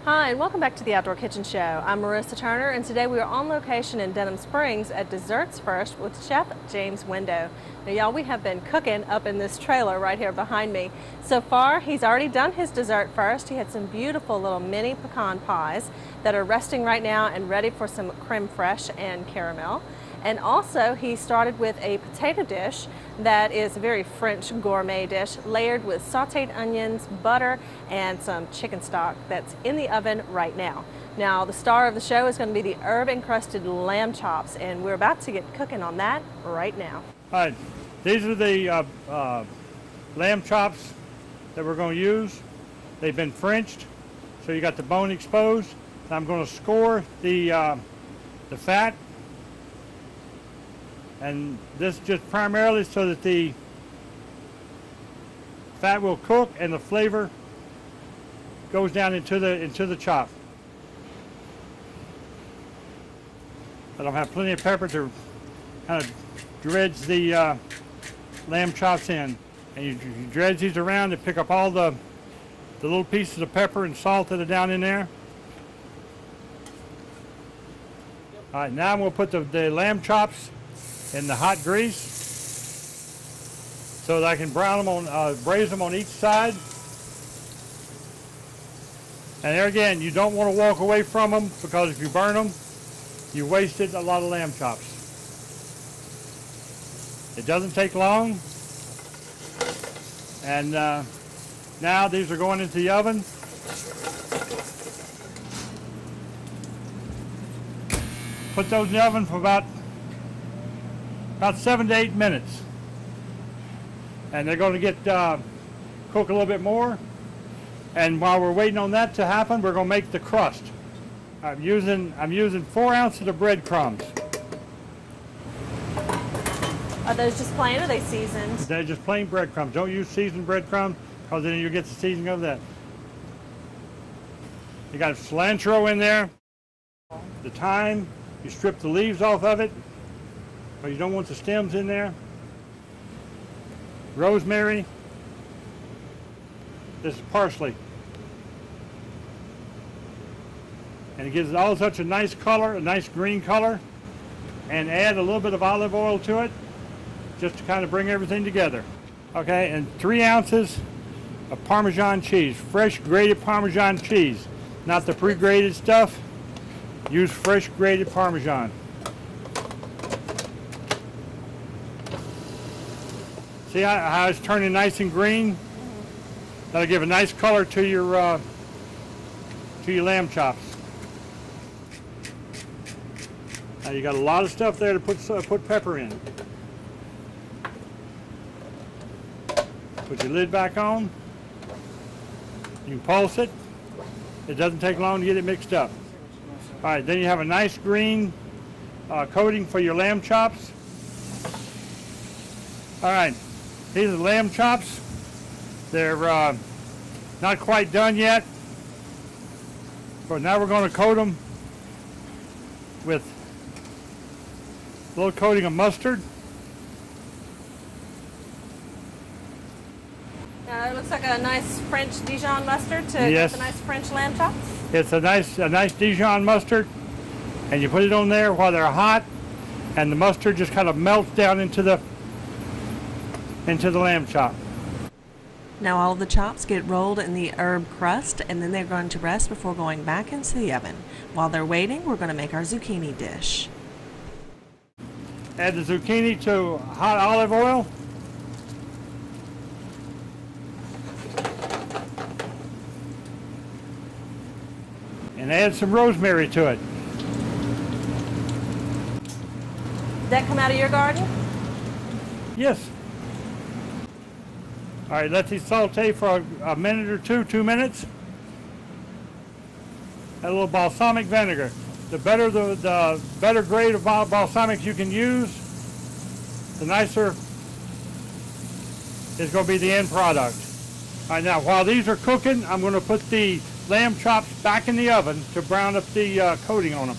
Hi, and welcome back to the Outdoor Kitchen Show. I'm Marissa Turner, and today we are on location in Denham Springs at Desserts First with Chef James Window. Now, y'all, we have been cooking up in this trailer right here behind me. So far, he's already done his dessert first. He had some beautiful little mini pecan pies that are resting right now and ready for some creme fraiche and caramel. And also, he started with a potato dish that is a very French gourmet dish, layered with sauteed onions, butter, and some chicken stock that's in the oven right now. Now, the star of the show is going to be the herb-encrusted lamb chops, and we're about to get cooking on that right now. All right, these are the lamb chops that we're going to use. They've been Frenched, so you got the bone exposed. I'm going to score the fat. And this just primarily so that the fat will cook and the flavor goes down into the chop. But I'll have plenty of pepper to kind of dredge the lamb chops in. And you dredge these around and pick up all the little pieces of pepper and salt that are down in there. All right, now I'm going to put the lamb chops in the hot grease so that I can brown them on, braise them on each side. And there again, you don't want to walk away from them because if you burn them, you wasted a lot of lamb chops. It doesn't take long. And now these are going into the oven. Put those in the oven for about 7 to 8 minutes, and they're going to get cook a little bit more. And while we're waiting on that to happen, we're going to make the crust. I'm using 4 ounces of breadcrumbs. Are those just plain or are they seasoned? They're just plain breadcrumbs. Don't use seasoned breadcrumbs because then you get the seasoning of that. You got cilantro in there. The thyme, you strip the leaves off of it, but you don't want the stems in there. Rosemary. This is parsley. And it gives it all such a nice color, a nice green color. And add a little bit of olive oil to it, just to kind of bring everything together. Okay, and 3 ounces of Parmesan cheese, fresh grated Parmesan cheese. Not the pre-grated stuff. Use fresh grated Parmesan. See how it's turning nice and green? That'll give a nice color to your lamb chops. Now you got a lot of stuff there to put pepper in. Put your lid back on. You can pulse it. It doesn't take long to get it mixed up. All right, then you have a nice green coating for your lamb chops. All right. These are the lamb chops. They're not quite done yet, but now we're going to coat them with a little coating of mustard. It looks like a nice French Dijon mustard to get the nice French lamb chops. It's a nice Dijon mustard, and you put it on there while they're hot, and the mustard just kind of melts down into the lamb chop. Now all of the chops get rolled in the herb crust, and then they're going to rest before going back into the oven. While they're waiting, we're going to make our zucchini dish. Add the zucchini to hot olive oil. And add some rosemary to it. Did that come out of your garden? Yes. All right, let these saute for a minute or 2 minutes. Add a little balsamic vinegar. The better grade of balsamic you can use, the nicer is going to be the end product. All right, now while these are cooking, I'm going to put the lamb chops back in the oven to brown up the coating on them.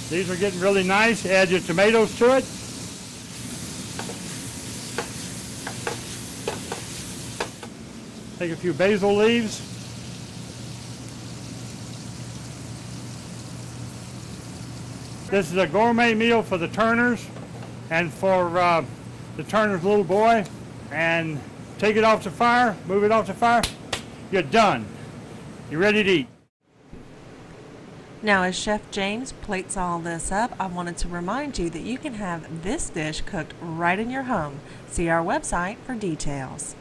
These are getting really nice. Add your tomatoes to it. Take a few basil leaves. This is a gourmet meal for the Turners and for the Turner's little boy. And take it off the fire, move it off the fire, you're done. You're ready to eat. Now, as Chef James plates all this up, I wanted to remind you that you can have this dish cooked right in your home. See our website for details.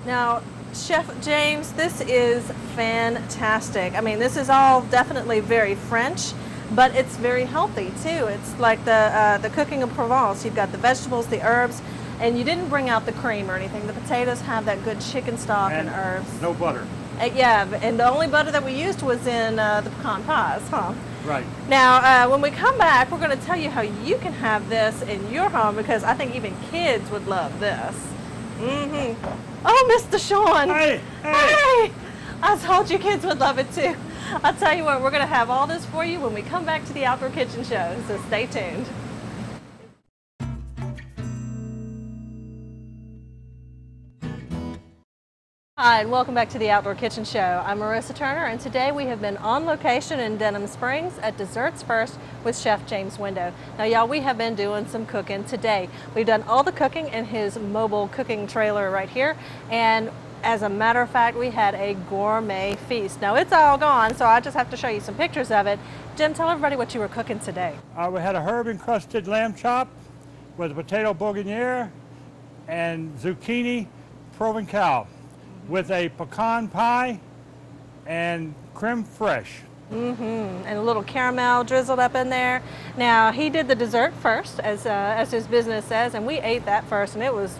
Now, Chef James, this is fantastic. I mean, this is all definitely very French, but it's very healthy too. It's like the cooking of Provence. You've got the vegetables, the herbs, and you didn't bring out the cream or anything. The potatoes have that good chicken stock and herbs. No butter. Yeah, and the only butter that we used was in the pecan pies, huh? Right. Now, when we come back, we're going to tell you how you can have this in your home, because I think even kids would love this. Oh, Mr. Sean. Hey, hey. I told you kids would love it too. I'll tell you what, we're going to have all this for you when we come back to the Outdoor Kitchen Show, so stay tuned. Hi, and welcome back to the Outdoor Kitchen Show. I'm Marissa Turner, and today we have been on location in Denham Springs at Desserts First with Chef James Window. Now, y'all, we have been doing some cooking today. We've done all the cooking in his mobile cooking trailer right here, and as a matter of fact, we had a gourmet feast. Now, it's all gone, so I just have to show you some pictures of it. Jim, tell everybody what you were cooking today. We had a herb-encrusted lamb chop with a potato boulangere and zucchini Provençale, with a pecan pie and creme fraiche. And a little caramel drizzled up in there. Now, he did the dessert first, as his business says, and we ate that first, and it was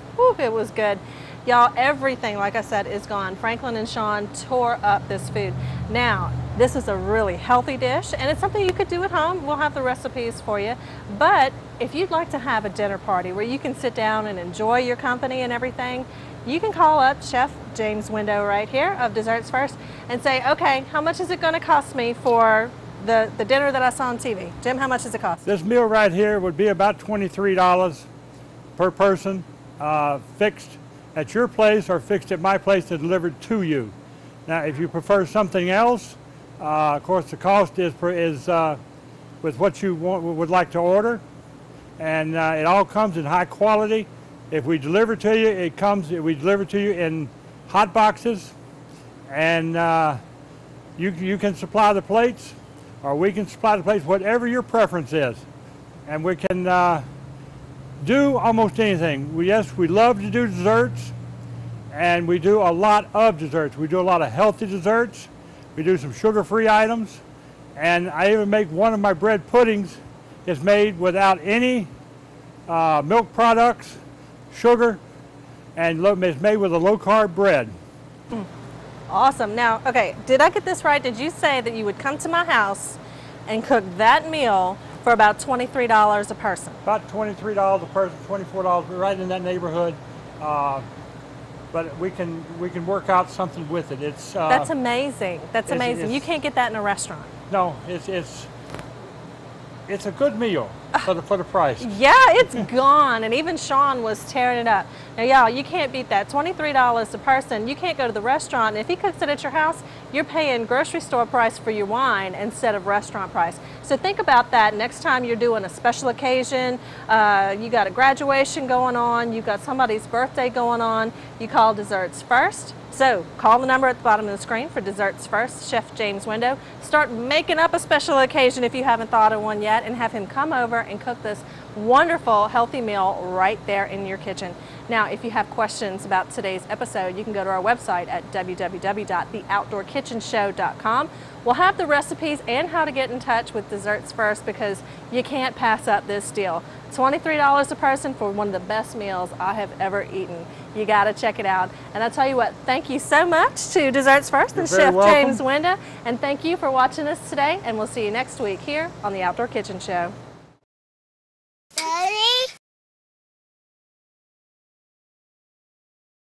good. Y'all, everything, like I said, is gone. Franklin and Sean tore up this food. Now, this is a really healthy dish, and it's something you could do at home. We'll have the recipes for you. But if you'd like to have a dinner party where you can sit down and enjoy your company and everything, you can call up Chef James Window right here of Desserts First and say, okay, how much is it going to cost me for the dinner that I saw on TV? Jim, how much does it cost? This meal right here would be about $23 per person, fixed at your place or fixed at my place and delivered to you. Now, if you prefer something else, of course, the cost is with what you would like to order, and it all comes in high quality. If we deliver to you, we deliver to you in hot boxes, and you can supply the plates, or we can supply the plates, whatever your preference is. And we can do almost anything. Yes, we love to do desserts, and we do a lot of desserts. We do a lot of healthy desserts. We do some sugar-free items, and I even make one of my bread puddings. It's made without any milk products, sugar, and it's made with a low-carb bread. Awesome. Now, okay, did I get this right? Did you say that you would come to my house and cook that meal for about $23 a person? About $23 a person, $24, we're right in that neighborhood. But we can work out something with it. That's amazing. That's amazing. You can't get that in a restaurant. No, it's a good meal for the price. Yeah, it's gone, and even Sean was tearing it up. Now, y'all, you can't beat that. $23 a person. You can't go to the restaurant, and if he cooks it at your house, you're paying grocery store price for your wine instead of restaurant price. So think about that next time you're doing a special occasion. You got a graduation going on, you got somebody's birthday going on, you call Desserts First. So call the number at the bottom of the screen for Desserts First, Chef James Window. Start making up a special occasion if you haven't thought of one yet, and have him come over and cook this wonderful, healthy meal right there in your kitchen. Now, if you have questions about today's episode, you can go to our website at www.theoutdoorkitchenshow.com. We'll have the recipes and how to get in touch with Desserts First, because you can't pass up this deal. $23 a person for one of the best meals I have ever eaten. You got to check it out. And I'll tell you what, thank you so much to Desserts First and Chef James Window. And thank you for watching us today. And we'll see you next week here on the Outdoor Kitchen Show.